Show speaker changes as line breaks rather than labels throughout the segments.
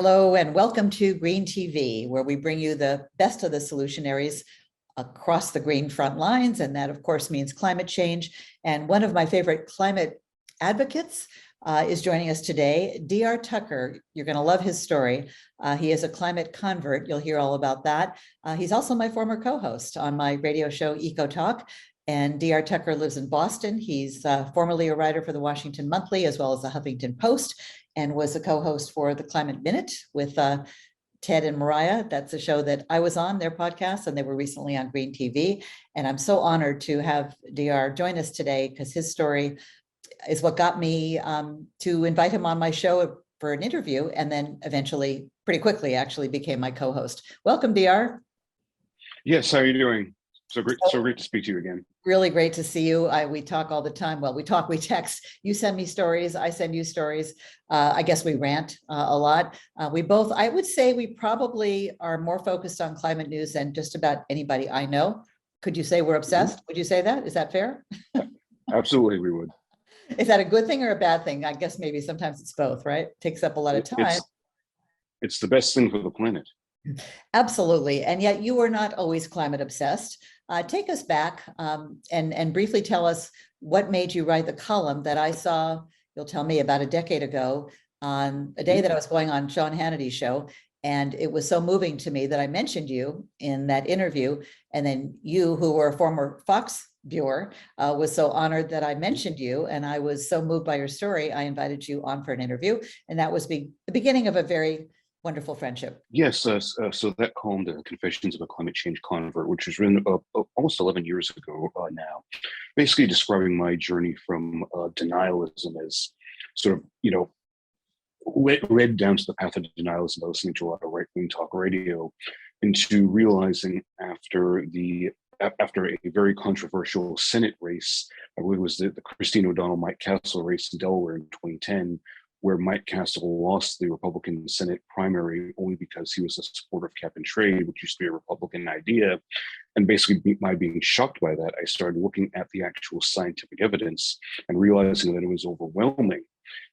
Hello and welcome to Green TV, where we bring you the best of the solutionaries across the green front lines. And that, of course, means climate change. And one of my favorite climate advocates is joining us today, D.R.Tucker. You're going to love his story. He is a climate convert. You'll hear all about that. He's also my former co-host on my radio show, Eco Talk. And D.R.Tucker lives in Boston. He's formerly a writer for the Washington Monthly, as well as the Huffington Post, and was a co-host for the Climate Minute with Ted and Mariah. That's a show that I was on, their podcast, and they were recently on Green TV. And I'm so honored to have DR join us today because his story is what got me to invite him on my show for an interview, and then eventually, pretty quickly, actually became my co-host. Welcome, DR.
Yes, how are you doing? So great to speak to you again.
Really great to see you. We talk all the time. Well, we text. You send me stories. I send you stories. I guess we rant a lot. We both, I would say we probably are more focused on climate news than just about anybody I know. Could you say we're obsessed? Would you say that? Is that fair?
Absolutely, we would.
Is that a good thing or a bad thing? I guess maybe sometimes it's both, right? Takes up a lot of time.
It's the best thing for the planet.
Absolutely. And yet you were not always climate obsessed. Take us back and briefly tell us what made you write the column that I saw, you'll tell me, about a decade ago on a day that I was going on Sean Hannity's show. And it was so moving to me that I mentioned you in that interview. And then you, who were a former Fox viewer, was so honored that I mentioned you. And I was so moved by your story, I invited you on for an interview. And that was the beginning of a very wonderful friendship.
Yes, so that column, The Confessions of a Climate Change Convert, which was written almost 11 years ago now, basically describing my journey from denialism as sort of, led down to the path of denialism by listening to a lot of right-wing talk radio, into realizing after a very controversial Senate race, I believe it was the Christine O'Donnell-Mike Castle race in Delaware in 2010, where Mike Castle lost the Republican Senate primary only because he was a supporter of cap and trade, which used to be a Republican idea. And basically, by being shocked by that, I started looking at the actual scientific evidence and realizing that it was overwhelming,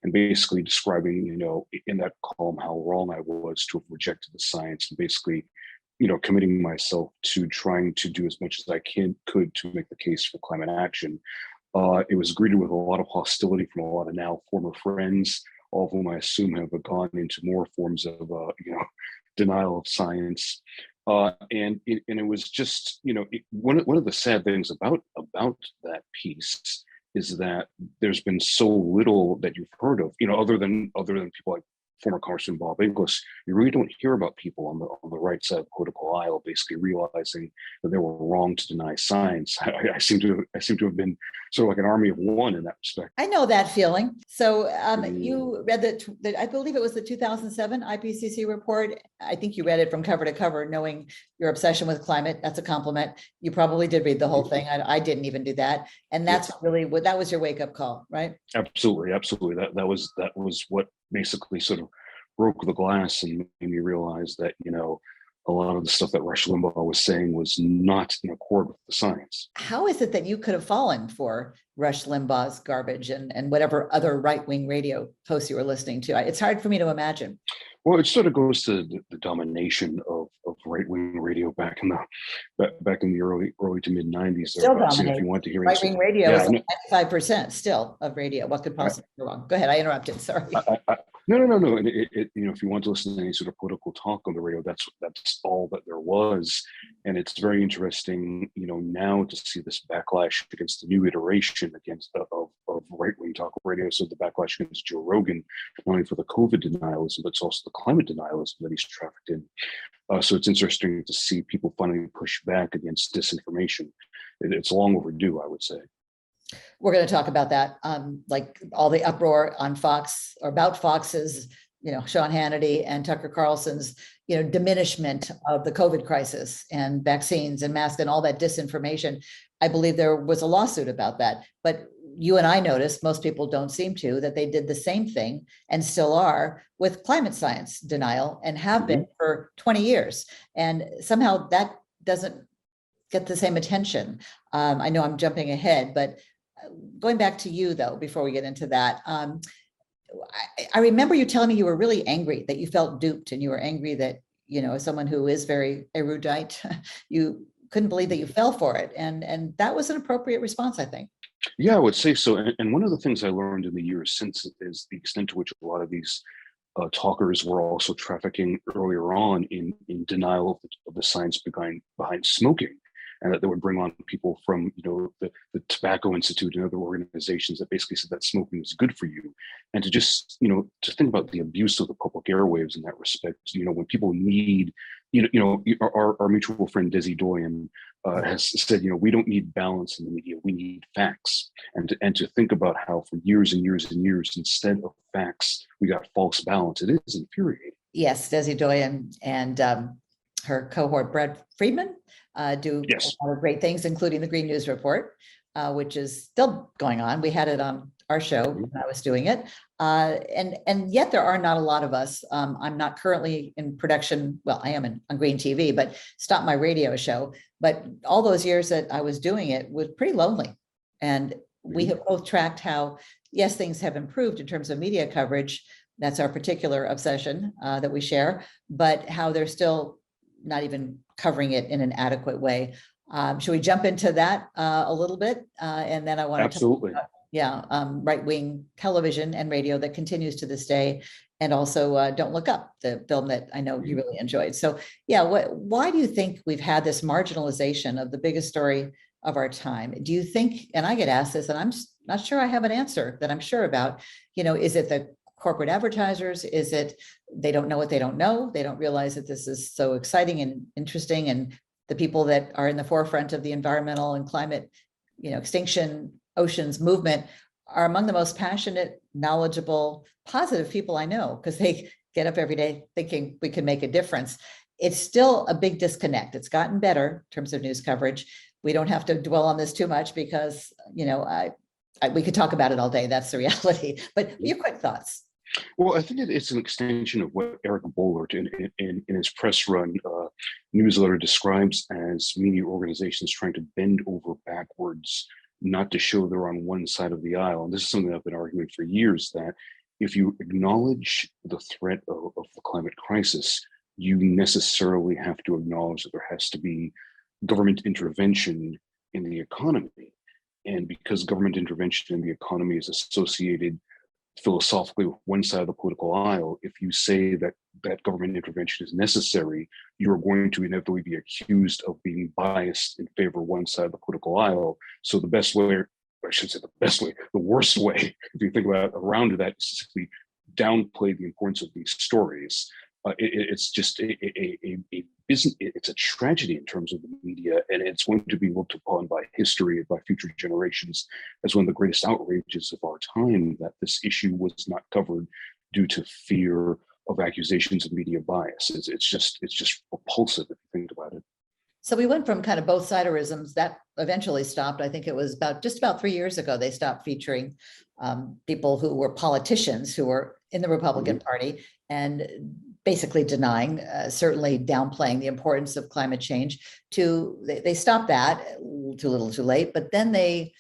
and basically describing, in that column, how wrong I was to have rejected the science, and basically, committing myself to trying to do as much as I could to make the case for climate action. It was greeted with a lot of hostility from a lot of now former friends, all of whom I assume have gone into more forms of, denial of science. And it was just, one of the sad things about that piece is that there's been so little that you've heard of, other than people like former Congressman Bob Inglis. You really don't hear about people on the right side of the political aisle basically realizing that they were wrong to deny science. I seem to have been sort of like an army of one in that respect.
I know that feeling. So you read I believe it was the 2007 IPCC report. I think you read it from cover to cover, knowing your obsession with climate. That's a compliment. You probably did read the whole thing. I didn't even do that. And that's really that was your wake up call, right?
Absolutely. That was what basically sort of broke the glass and made me realize that, a lot of the stuff that Rush Limbaugh was saying was not in accord with the science.
How is it that you could have fallen for Rush Limbaugh's garbage and whatever other right-wing radio posts you were listening to? It's hard for me to imagine.
Well, it sort of goes to the domination of right-wing radio back in the early to mid 90s.
Still dominating.
If you want to hear
right-wing radio is 95% still of radio. What could possibly go wrong? Go ahead. I interrupted. Sorry.
No. If you want to listen to any sort of political talk on the radio, that's all that there was. And it's very interesting, now to see this backlash against the new iteration of right-wing talk radio. So the backlash against Joe Rogan, not only for the COVID denialism, but it's also the climate denialism that he's trafficked in. So it's interesting to see people finally push back against disinformation. It's long overdue, I would say.
We're going to talk about that, like all the uproar on Fox or about Fox's, Sean Hannity and Tucker Carlson's, diminishment of the COVID crisis and vaccines and masks and all that disinformation. I believe there was a lawsuit about that, but you and I noticed, most people don't seem to, that they did the same thing and still are with climate science denial and have been for 20 years. And somehow that doesn't get the same attention. I know I'm jumping ahead, but going back to you though, before we get into that, I remember you telling me you were really angry, that you felt duped, and you were angry that, as someone who is very erudite, you couldn't believe that you fell for it. And that was an appropriate response, I think.
Yeah, I would say so. And one of the things I learned in the years since is the extent to which a lot of these talkers were also trafficking earlier on in denial of the science behind smoking, and that they would bring on people from the Tobacco Institute and other organizations that basically said that smoking is good for you, and to just to think about the abuse of the public airwaves in that respect. When people need our mutual friend Desi Doyen has said, we don't need balance in the media, we need facts. And to think about how for years and years and years, instead of facts, we got false balance. It is infuriating.
Yes, Desi Doyen and her cohort, Brett Friedman, do
Yes.
a lot of great things, including the Green News Report, which is still going on. We had it on our show when I was doing it. And yet there are not a lot of us. I'm not currently in production. Well, I am on Green TV, but stopped my radio show. But all those years that I was doing it was pretty lonely. And we have both tracked how, yes, things have improved in terms of media coverage. That's our particular obsession that we share, but how they're still not even covering it in an adequate way. Should we jump into that a little bit? And then I want to
Absolutely.
talk about, right-wing television and radio that continues to this day, and also Don't Look Up, the film that I know you really enjoyed. So yeah, why do you think we've had this marginalization of the biggest story of our time? Do you think, and I get asked this, and I'm not sure I have an answer that I'm sure about, is it the corporate advertisers? Is it they don't know what they don't know? They don't realize that this is so exciting and interesting, and the people that are in the forefront of the environmental and climate, extinction oceans movement are among the most passionate, knowledgeable, positive people I know, because they get up every day thinking we can make a difference. It's still a big disconnect. It's gotten better in terms of news coverage. We don't have to dwell on this too much because, we could talk about it all day. That's the reality. But your quick thoughts.
Well, I think it's an extension of what Eric Boehlert in his press run newsletter describes as media organizations trying to bend over backwards, not to show they're on one side of the aisle. And this is something I've been arguing for years, that if you acknowledge the threat of the climate crisis, you necessarily have to acknowledge that there has to be government intervention in the economy. And because government intervention in the economy is associated philosophically with one side of the political aisle, if you say that government intervention is necessary, you're going to inevitably be accused of being biased in favor of one side of the political aisle. So the best way, or I should say the best way, the worst way, if you think about around that, is to simply downplay the importance of these stories. It's just a business. It's a tragedy in terms of the media, and it's going to be looked upon by history and by future generations as one of the greatest outrages of our time, that this issue was not covered due to fear of accusations of media bias. It's just repulsive if you think about it.
So we went from kind of both siderisms that eventually stopped. I think it was just about 3 years ago, they stopped featuring people who were politicians who were in the Republican Party and basically denying, certainly downplaying the importance of climate change. They stopped that too little too late, but then they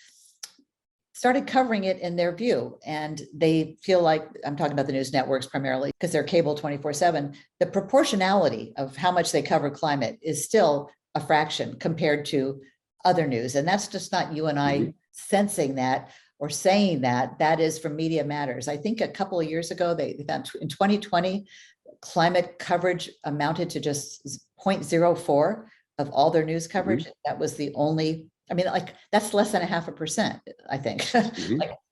started covering it in their view. And they feel like, I'm talking about the news networks primarily, because they're cable 24/7, the proportionality of how much they cover climate is still a fraction compared to other news. And that's just not you and I sensing that or saying that. That is from Media Matters. I think a couple of years ago, they found in 2020, climate coverage amounted to just 0.04 of all their news coverage. That was the only, that's less than 0.5%, I think.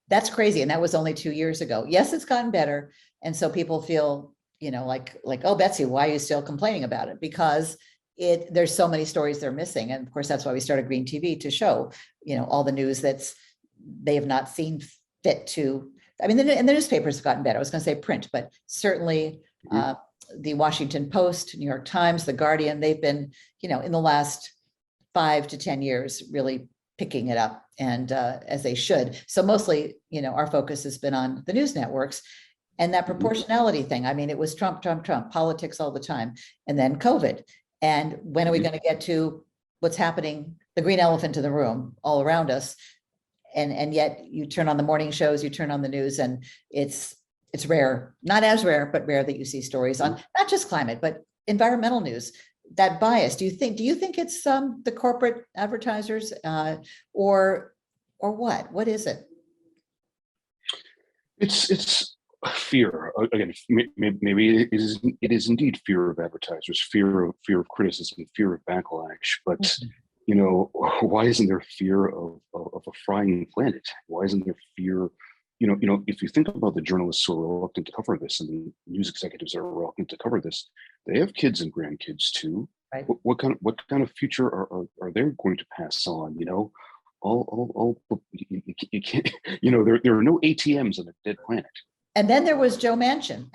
That's crazy. And that was only 2 years ago. Yes, it's gotten better. And so people feel, like, oh, Betsy, why are you still complaining about it? Because there's so many stories they're missing. And of course, that's why we started Green TV, to show, all the news they have not seen fit to. And the newspapers have gotten better. I was going to say print, but certainly the Washington Post, New York Times, The Guardian, they've been, in the last 5 to 10 years, really picking it up, and as they should. So mostly, our focus has been on the news networks and that proportionality thing. It was Trump, politics all the time, and then COVID. And when are we going to get to what's happening, the green elephant in the room all around us? And yet you turn on the morning shows, you turn on the news, and it's it's rare, not as rare, but rare that you see stories on not just climate, but environmental news. That bias, do you think it's the corporate advertisers or what? What is it?
It's fear. Again, maybe it is indeed fear of advertisers, fear of criticism, fear of backlash. But you know, why isn't there fear of a frying planet? Why isn't there fear? You know, if you think about the journalists who are reluctant to cover this and the news executives that are reluctant to cover this, they have kids and grandkids too.
Right.
What kind of future are they going to pass on? You know, all you can't. You know, there are no ATMs on a dead planet.
And then there was Joe Manchin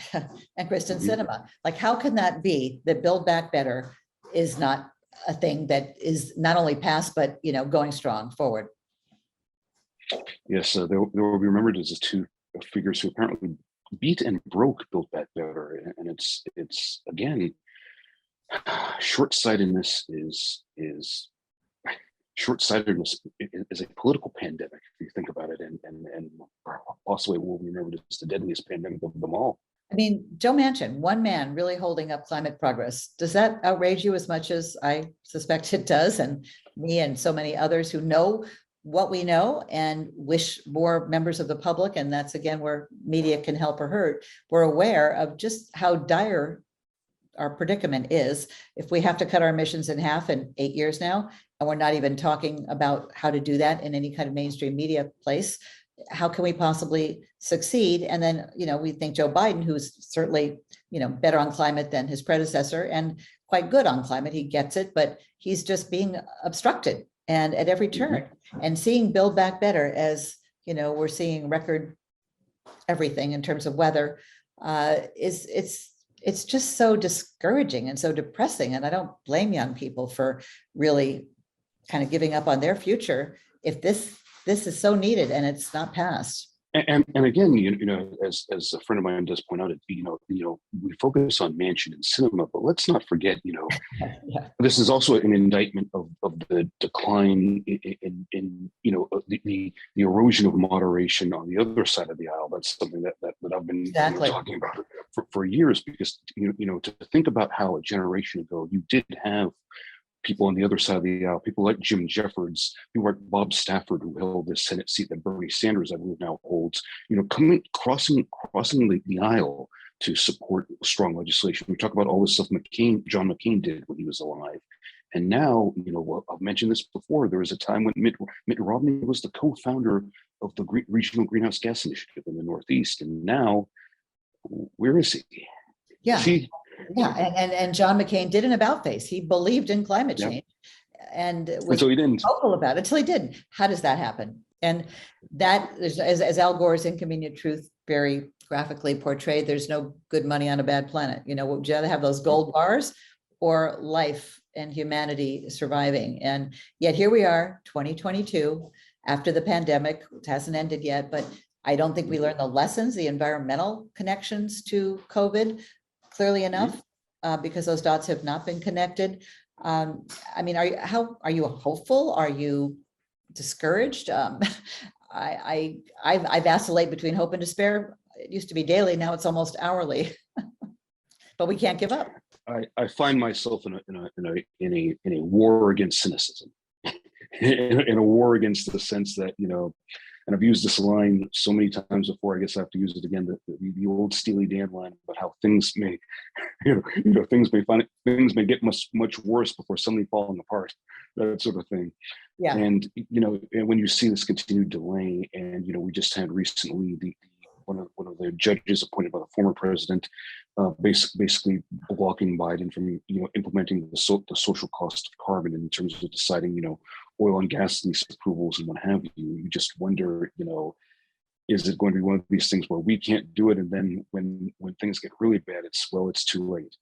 and Kristen Sinema. Like, how can that be that Build Back Better is not a thing that is not only passed, but, you know, going strong forward?
Yes, they will be remembered as the two figures who apparently beat and broke Build Back Better. And it's again, short-sightedness is short-sightedness is a political pandemic, if you think about it, and possibly will be remembered as the deadliest pandemic of them all.
I mean, Joe Manchin, one man really holding up climate progress. Does that outrage you as much as I suspect it does? And me and so many others who know what we know and wish more members of the public, and that's again where media can help or hurt, we're aware of just how dire our predicament is. If we have to cut our emissions in half in 8 years now, and we're not even talking about how to do that in any kind of mainstream media place, how can we possibly succeed? And then, you know, we think Joe Biden, who's certainly, you know, better on climate than his predecessor and quite good on climate, he gets it, but he's just being obstructed and at every turn. And seeing Build Back Better as, you know, we're seeing record everything in terms of weather, it's just so discouraging and so depressing. And I don't blame young people for really kind of giving up on their future if this is so needed and it's not passed.
And again, you know, as a friend of mine does point out, you know, we focus on Manchin and cinema, but let's not forget, you know, this is also an indictment of the decline in you know, the erosion of moderation on the other side of the aisle. That's something that I've been talking about for years, because you know, to think about how a generation ago you did have people on the other side of the aisle, people like Jim Jeffords, people like Bob Stafford, who held the Senate seat that Bernie Sanders, I believe, now holds, you know, crossing the aisle to support strong legislation. We talk about all the stuff John McCain did when he was alive. And now, you know, I've mentioned this before, there was a time when Mitt Romney was the co-founder of the Regional Greenhouse Gas Initiative in the Northeast. And now, where is he?
Yeah. And John McCain did an about face. He believed in climate change and was
so he didn't
vocal about it until he didn't. How does that happen? And that is, as Al Gore's Inconvenient Truth very graphically portrayed, there's no good money on a bad planet. You know, would you rather have those gold bars or life and humanity surviving? And yet here we are, 2022, after the pandemic. It hasn't ended yet, but I don't think we learned the lessons, the environmental connections to COVID clearly enough, because those dots have not been connected. I mean, are you hopeful? Are you discouraged? I vacillate between hope and despair. It used to be daily, now it's almost hourly. But we can't give up.
I find myself in a war against cynicism, in a war against the sense that, you know, and I've used this line so many times before, I guess I have to use it again, the old Steely Dan line about how things may, things may get much worse before suddenly falling apart, that sort of thing.
Yeah.
And, you know, and when you see this continued delay, and, you know, we just had recently one of the judges appointed by the former president, basically blocking Biden from, you know, implementing the social cost of carbon in terms of deciding, you know, oil and gas lease approvals and what have you. You just wonder, you know, is it going to be one of these things where we can't do it, and then when things get really bad, it's too late.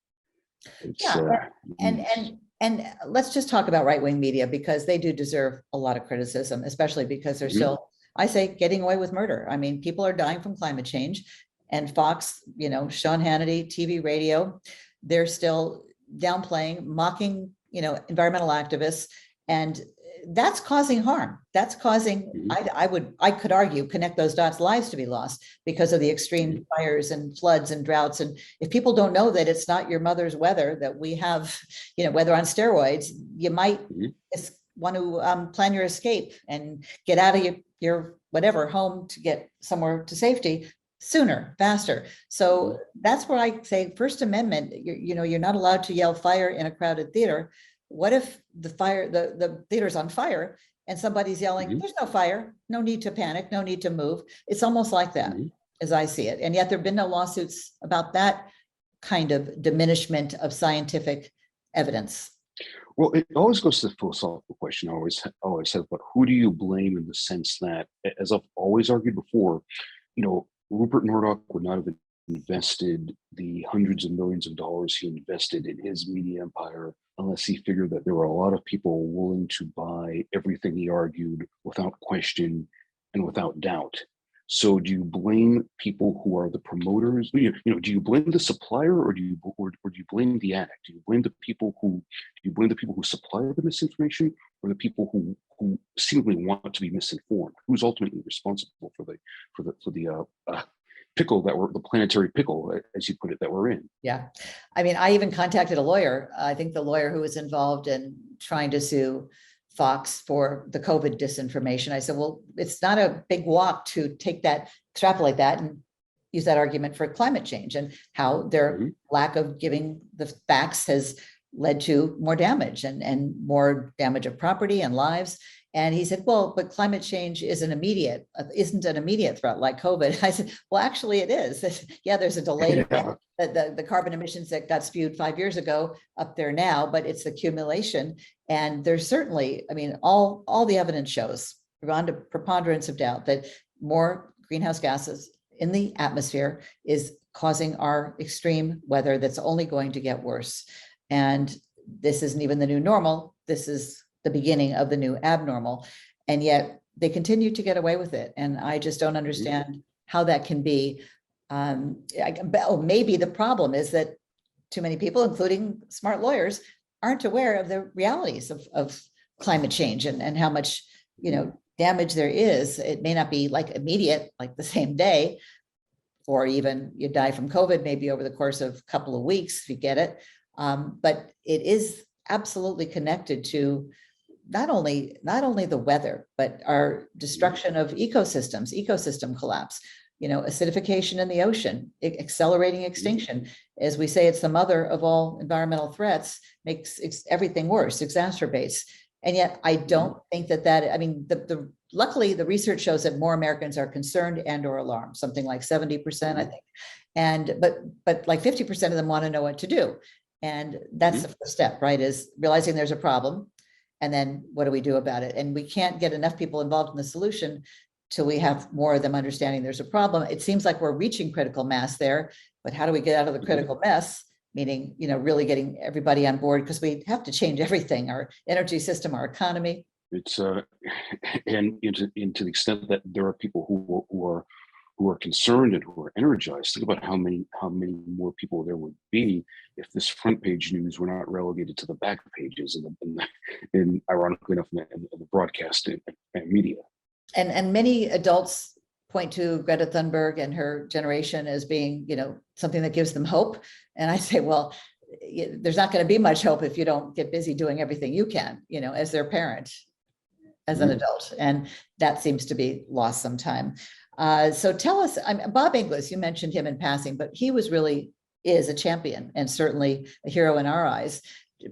And let's just talk about right-wing media, because they do deserve a lot of criticism, especially because they're still, I say, getting away with murder. I mean, people are dying from climate change, and Fox, you know, Sean Hannity, TV, radio, they're still downplaying, mocking, you know, environmental activists. And that's causing harm. That's causing, I could argue, connect those dots, lives to be lost because of the extreme fires and floods and droughts. And if people don't know that it's not your mother's weather, that we have, weather on steroids, you might want to plan your escape and get out of your whatever home to get somewhere to safety sooner, faster. So that's where I say First Amendment, you're not allowed to yell fire in a crowded theater. What if the theater's on fire and somebody's yelling, there's no fire, no need to panic, no need to move. It's almost like that as I see it. And yet there've been no lawsuits about that kind of diminishment of scientific evidence.
Well, it always goes to the philosophical question I always have, but who do you blame, in the sense that, as I've always argued before, Rupert Murdoch would not have invested the hundreds of millions of dollars he invested in his media empire unless he figured that there were a lot of people willing to buy everything he argued without question and without doubt. So do you blame people who are the promoters? Do you blame the supplier, or do you blame the addict? Do you blame the people who supply the misinformation, or the people who seemingly want to be misinformed? Who's ultimately responsible for the pickle the planetary pickle, as you put it, that we're in?
Yeah, I mean, I even contacted a lawyer. I think the lawyer who was involved in trying to sue Fox for the COVID disinformation. I said, well, it's not a big walk to extrapolate that and use that argument for climate change, and how their lack of giving the facts has led to more damage and more damage of property and lives. And he said, well, but climate change isn't an immediate threat like COVID. I said, well, actually it is. Yeah, there's a delay. The carbon emissions that got spewed 5 years ago up there now, but it's accumulation. And there's certainly, I mean, all the evidence shows, beyond a preponderance of doubt, that more greenhouse gases in the atmosphere is causing our extreme weather that's only going to get worse. And this isn't even the new normal. This is the beginning of the new abnormal. And yet they continue to get away with it. And I just don't understand how that can be. Maybe the problem is that too many people, including smart lawyers, aren't aware of the realities of climate change and how much, damage there is. It may not be like immediate, like the same day, or even you die from COVID, maybe over the course of a couple of weeks, if you get it. But it is absolutely connected to not only the weather, but our destruction of ecosystems, ecosystem collapse, acidification in the ocean, accelerating extinction. As we say, it's the mother of all environmental threats, makes everything worse, exacerbates. And yet I don't think luckily the research shows that more Americans are concerned and or alarmed, something like 70%, I think. But like 50% of them want to know what to do. And that's the first step, right? Is realizing there's a problem. And then what do we do about it? And we can't get enough people involved in the solution till we have more of them understanding there's a problem. It seems like we're reaching critical mass there, but how do we get out of the critical mess? Meaning, really getting everybody on board, because we have to change everything, our energy system, our economy.
It's and to the extent that there are people who are concerned and who are energized. Think about how many more people there would be if this front page news were not relegated to the back pages and ironically enough, in the broadcast and media.
And many adults point to Greta Thunberg and her generation as being, something that gives them hope. And I say, well, there's not going to be much hope if you don't get busy doing everything you can, as their parent, as an adult. And that seems to be lost sometime. So tell us, Bob Inglis, you mentioned him in passing, but he is a champion and certainly a hero in our eyes.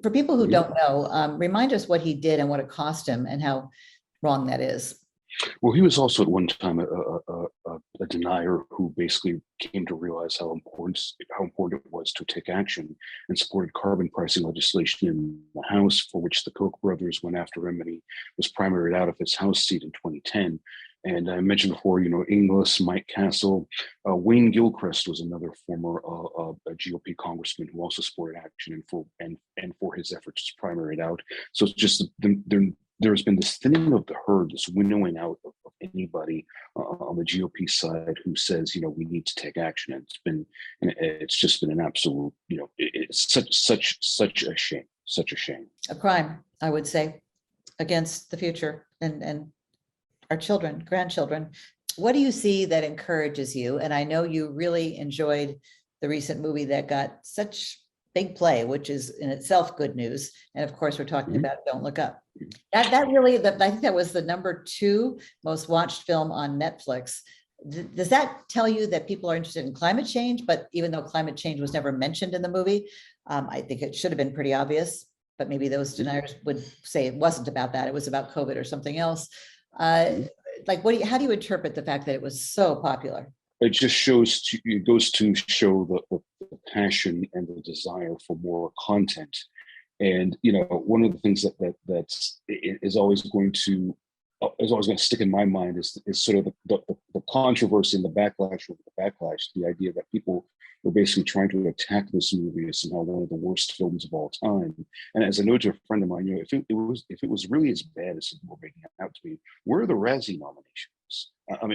For people who don't know, remind us what he did and what it cost him and how wrong that is.
Well, he was also at one time a denier who basically came to realize how important it was to take action, and supported carbon pricing legislation in the House, for which the Koch brothers went after him, and he was primaried out of his House seat in 2010. And I mentioned before, Inglis, Mike Castle, Wayne Gilchrist was another former GOP congressman who also supported action and for his efforts was primaried out. So it's just there's been this thinning of the herd, this winnowing out of anybody on the GOP side who says, we need to take action. And it's just been an absolute, it's such a shame, such a shame.
A crime, I would say. against the future and our children, grandchildren. What do you see that encourages you? And I know you really enjoyed the recent movie that got such big play, which is in itself good news. And of course, we're talking about Don't Look Up. That really, I think that was the #2 most watched film on Netflix. Does that tell you that people are interested in climate change? But even though climate change was never mentioned in the movie, I think it should have been pretty obvious, but maybe those deniers would say it wasn't about that. It was about COVID or something else. Like, how do you interpret the fact that it was so popular?
It just it goes to show the passion and the desire for more content. And, one of the things that's is always going to stick in my mind is sort of the controversy and the backlash over the backlash, the idea that people were basically trying to attack this movie as somehow one of the worst films of all time. And as I know to a friend of mine, if it was really as bad as people were making it out to be, where are the Razzie nominations? Are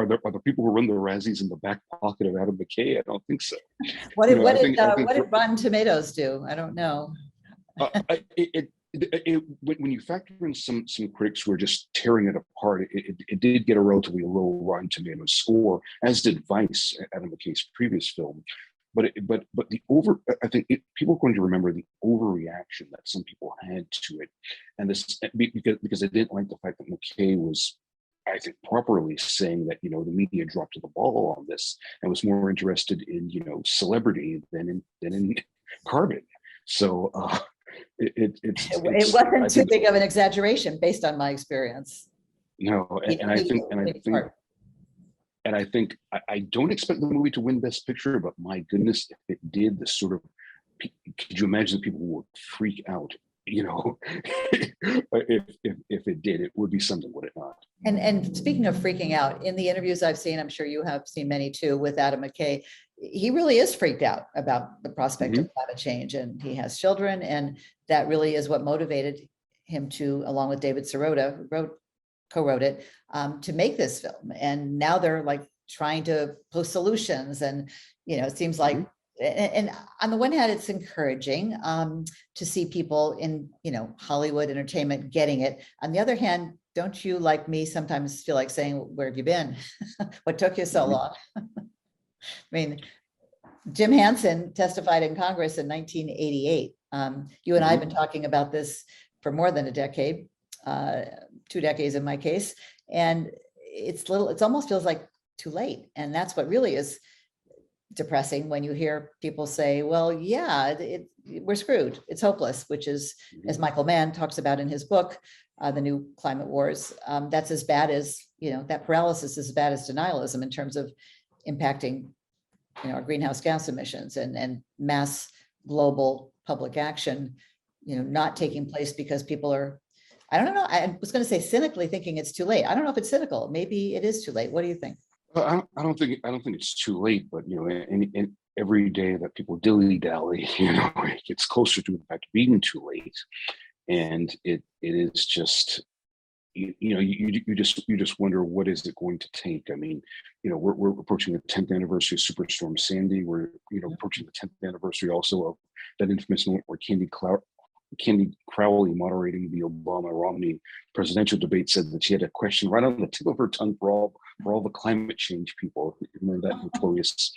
the people who run the Razzies in the back pocket of Adam McKay? I don't think so.
What did Rotten Tomatoes do? I don't know.
When you factor in some critics who are just tearing it apart, it did get a relatively low Rotten Tomatoes score, as did Vice, Adam McKay's previous film. But I think people are going to remember the overreaction that some people had to it, and this because they didn't like the fact that McKay was, I think, properly saying that the media dropped the ball on this and was more interested in celebrity than in carbon. So it
wasn't too big of an exaggeration based on my experience.
No, and I think I don't expect the movie to win Best Picture, but my goodness, if it did, could you imagine the people who would freak out? If it did, it would be something, would it not?
And speaking of freaking out, in the interviews I've seen, I'm sure you have seen many too, with Adam McKay, he really is freaked out about the prospect of climate change, and he has children, and that really is what motivated him to, along with David Sirota, who co-wrote it, to make this film. And now they're like trying to post solutions, and it seems like, and on the one hand, it's encouraging to see people in Hollywood entertainment getting it. On the other hand, don't you, like me, sometimes feel like saying, where have you been? What took you so long? I mean, Jim Hansen testified in Congress in 1988. You and I have been talking about this for more than a decade, 2 decades in my case, and it almost feels like too late. And that's what really is depressing, when you hear people say, well, yeah, we're screwed, it's hopeless, which is, as Michael Mann talks about in his book, The New Climate Wars, that's as bad as, that paralysis is as bad as denialism in terms of impacting our greenhouse gas emissions and mass global public action, not taking place because people are, I don't know, I was going to say cynically thinking it's too late. I don't know if it's cynical. Maybe it is too late. What do you think?
I don't think it's too late, but in every day that people dilly-dally, it gets closer to the fact of being too late. And it is just, you just wonder, what is it going to take? I mean, we're approaching the 10th anniversary of Superstorm Sandy. We're approaching the 10th anniversary also of that infamous moment where Candy Crowley, moderating the Obama-Romney presidential debate, said that she had a question right on the tip of her tongue for all the climate change people. Remember that notorious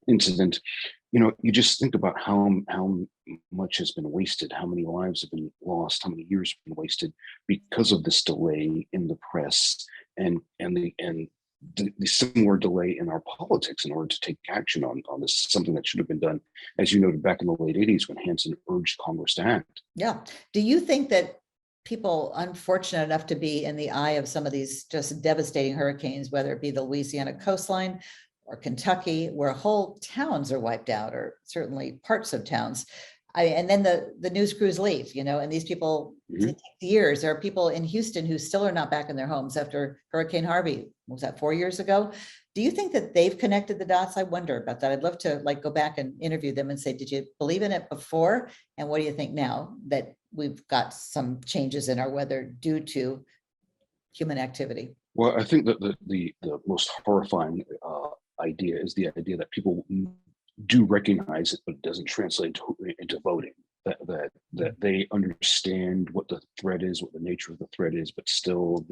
incident? You just think about how much has been wasted, how many lives have been lost, how many years have been wasted because of this delay in the press and the similar delay in our politics in order to take action on this, something that should have been done, as you noted, back in the late 80s when Hansen urged Congress to act.
Yeah. Do you think that people unfortunate enough to be in the eye of some of these just devastating hurricanes, whether it be the Louisiana coastline or Kentucky, where whole towns are wiped out, or certainly parts of towns, and then the news crews leave, and these people, it takes years. There are people in Houston who still are not back in their homes after Hurricane Harvey. What was that, 4 years ago? Do you think that they've connected the dots? I wonder about that. I'd love to go back and interview them and say, did you believe in it before? And what do you think now that we've got some changes in our weather due to human activity?
Well, I think that the most horrifying idea is the idea that people do recognize it, but it doesn't translate into voting. that they understand what the threat is, what the nature of the threat is, but still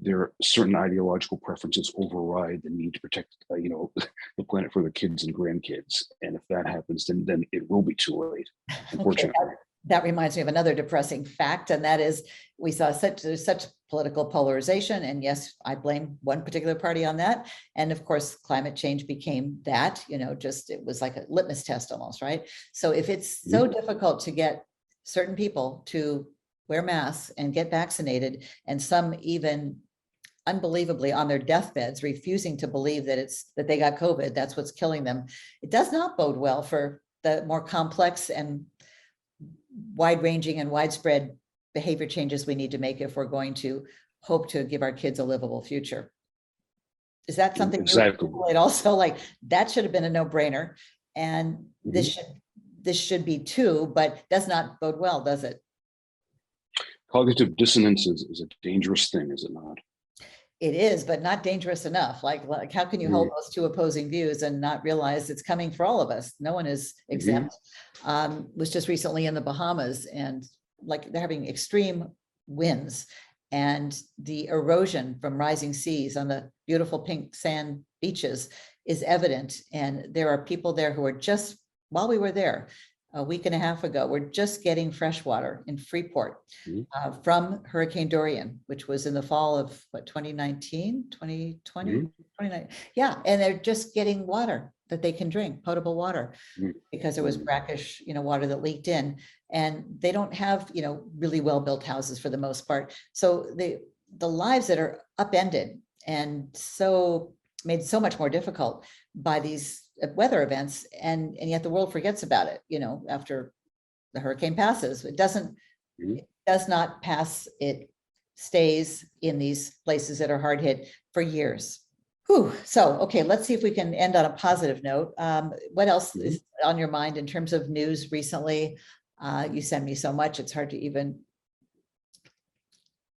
their certain ideological preferences override the need to protect, the planet for their kids and grandkids. And if that happens, then it will be too late, unfortunately.
Okay, that reminds me of another depressing fact, and that is we saw such political polarization. And yes, I blame one particular party on that. And of course, climate change became that, it was like a litmus test almost, right? So if it's so difficult to get certain people to wear masks and get vaccinated, and some even unbelievably on their deathbeds refusing to believe that they got COVID, that's what's killing them, it does not bode well for the more complex and wide-ranging and widespread behavior changes we need to make if we're going to hope to give our kids a livable future. Is that something
exactly
you also like? That should have been a no-brainer, and this should be too, but does not bode well, does it?
Cognitive dissonance is a dangerous thing, is it not?
It is, but not dangerous enough. Like how can you hold those two opposing views and not realize it's coming for all of us? No one is exempt. Was just recently in the Bahamas, and like they're having extreme winds, and the erosion from rising seas on the beautiful pink sand beaches is evident. And there are people there who are just, while we were there a week and a half ago, we're just getting fresh water in Freeport from Hurricane Dorian, which was in the fall of 2019, 2020, 29. Yeah. And they're just getting water that they can drink, potable water, because there was brackish, water that leaked in, and they don't have, really well-built houses for the most part. So the lives that are upended and so made so much more difficult by these weather events, and yet the world forgets about it, after the hurricane passes. It does not pass. It stays in these places that are hard hit for years. Whew. So, okay, let's see if we can end on a positive note. What else is on your mind in terms of news recently? You send me so much, it's hard to even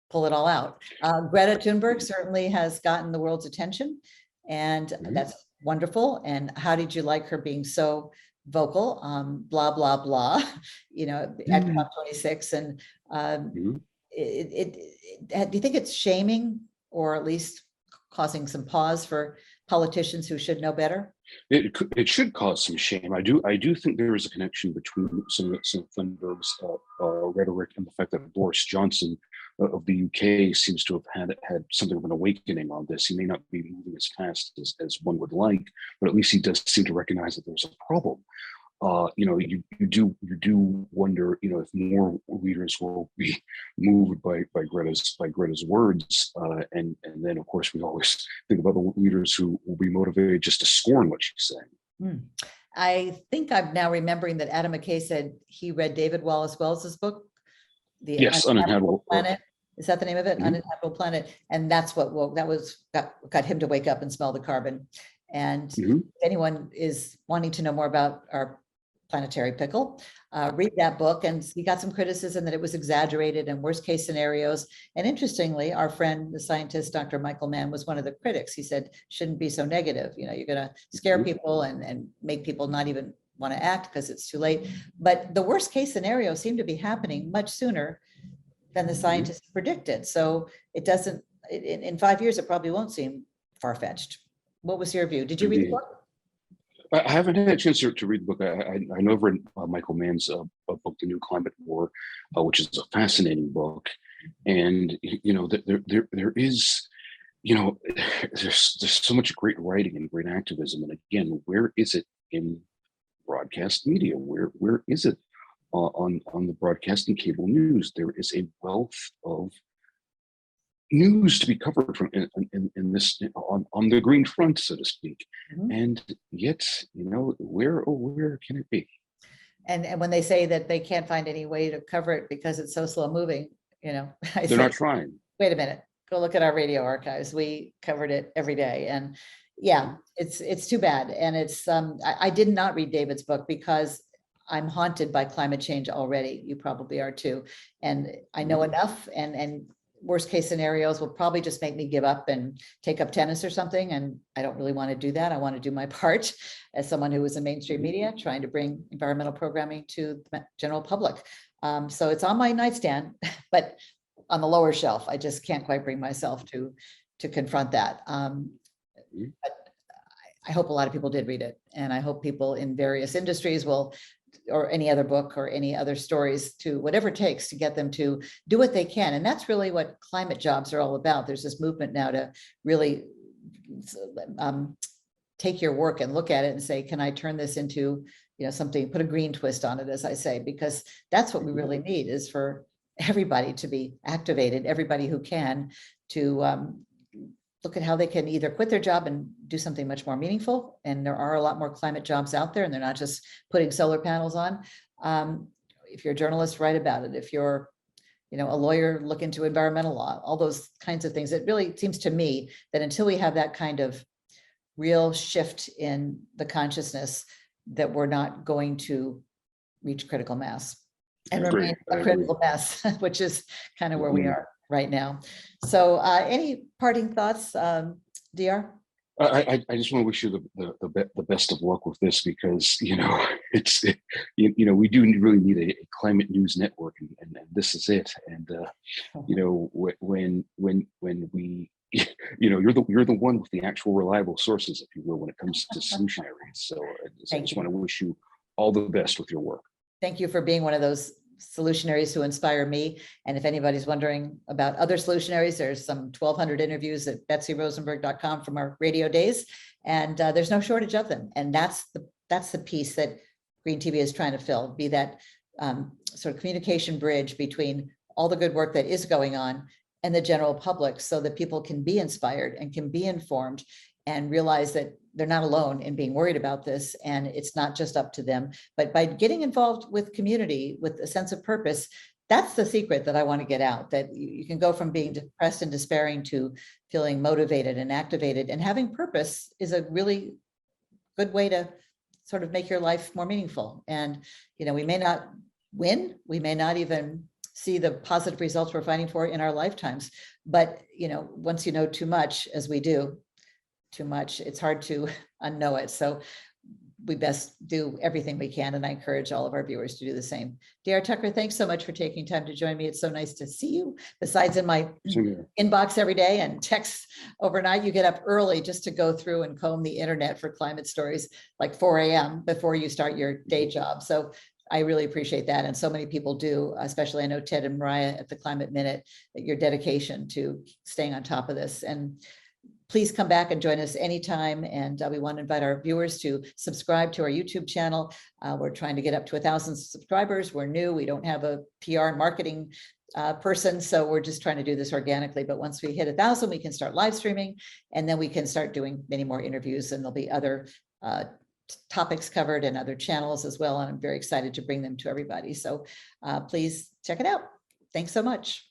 pull it all out. Greta Thunberg certainly has gotten the world's attention, and that's wonderful. And how did you like her being so vocal, blah, blah, blah, at COP26? And do you think it's shaming, or at least causing some pause for politicians who should know better?
It should cause some shame. I do think there is a connection between some of Thunberg's rhetoric and the fact that Boris Johnson of the UK seems to have had something of an awakening on this. He may not be moving as fast as one would like, but at least he does seem to recognize that there's a problem. You do wonder, if more readers will be moved by Greta's words, and then of course we always think about the readers who will be motivated just to scorn what she's saying.
I think I'm now remembering that Adam McKay said he read David Wallace Wells's book, The Uninhabitable Planet. Is that the name of it? Uninhabitable Planet. And that's what got him to wake up and smell the carbon. And if anyone is wanting to know more about our planetary pickle, read that book. And he got some criticism that it was exaggerated and worst case scenarios. And interestingly, our friend, the scientist, Dr. Michael Mann, was one of the critics. He said, shouldn't be so negative. You're going to scare people and make people not even want to act because it's too late. But the worst case scenario seemed to be happening much sooner than the scientists predicted. So it doesn't, in 5 years, it probably won't seem far-fetched. What was your view? Did you read the book?
I haven't had a chance to read the book. I know I've read Michael Mann's book, The New Climate War, which is a fascinating book. And, there is, there's so much great writing and great activism. And again, where is it in broadcast media? Where is it on the broadcast and cable news? There is a wealth of news to be covered from in this on the green front, so to speak. And yet, where can it be?
And when they say that they can't find any way to cover it because it's so slow moving,
they're not trying.
Wait a minute, go look at our radio archives. We covered it every day. And yeah, it's too bad. And it's I did not read David's book because I'm haunted by climate change already. You probably are too. And I know enough, and worst case scenarios will probably just make me give up and take up tennis or something. And I don't really want to do that. I want to do my part as someone who was in mainstream media, trying to bring environmental programming to the general public. So it's on my nightstand, but on the lower shelf. I just can't quite bring myself to confront that. But I hope a lot of people did read it. And I hope people in various industries will, or any other book or any other stories, to whatever it takes to get them to do what they can. And that's really what climate jobs are all about. There's this movement now to really take your work and look at it and say, can I turn this into, you know, something, put a green twist on it, as I say, because that's what we really need, is for everybody to be activated, everybody who can, to look at how they can either quit their job and do something much more meaningful. And there are a lot more climate jobs out there, and they're not just putting solar panels on. If you're a journalist, write about it. If you're, you know, a lawyer, look into environmental law, all those kinds of things. It really seems to me that until we have that kind of real shift in the consciousness, that we're not going to reach critical mass and remain a critical mass, which is kind of where we are right now. So any parting thoughts, DR?
I just want to wish you the best of luck with this, because, you know, you know, we do really need a climate news network, and this is it. And you know, when we, you know, you're the one with the actual reliable sources, if you will, when it comes to solution areas. So I just want to wish you all the best with your work.
Thank you for being one of those solutionaries who inspire me. And if anybody's wondering about other solutionaries, there's some 1,200 interviews at betsyrosenberg.com from our radio days, and there's no shortage of them. And that's the piece that Green TV is trying to fill, be that sort of communication bridge between all the good work that is going on and the general public, so that people can be inspired and can be informed and realize that they're not alone in being worried about this, and it's not just up to them. But by getting involved with community with a sense of purpose, that's the secret that I want to get out, that you can go from being depressed and despairing to feeling motivated and activated, and having purpose is a really good way to sort of make your life more meaningful. And, you know, we may not win, we may not even see the positive results we're fighting for in our lifetimes, but, you know, once you know too much, as we do, too much, it's hard to unknow it. So we best do everything we can, and I encourage all of our viewers to do the same. D.R. Tucker, thanks so much for taking time to join me. It's so nice to see you. Besides in my inbox every day and texts overnight, you get up early just to go through and comb the internet for climate stories, like 4 a.m. before you start your day job. So I really appreciate that. And so many people do, especially I know Ted and Mariah at the Climate Minute, that your dedication to staying on top of this. And please come back and join us anytime. And we want to invite our viewers to subscribe to our YouTube channel. We're trying to get up to 1,000 subscribers. We're new. We don't have a PR and marketing person, so we're just trying to do this organically. But once we hit 1,000, we can start live streaming, and then we can start doing many more interviews, and there'll be other topics covered and other channels as well. And I'm very excited to bring them to everybody. So please check it out. Thanks so much.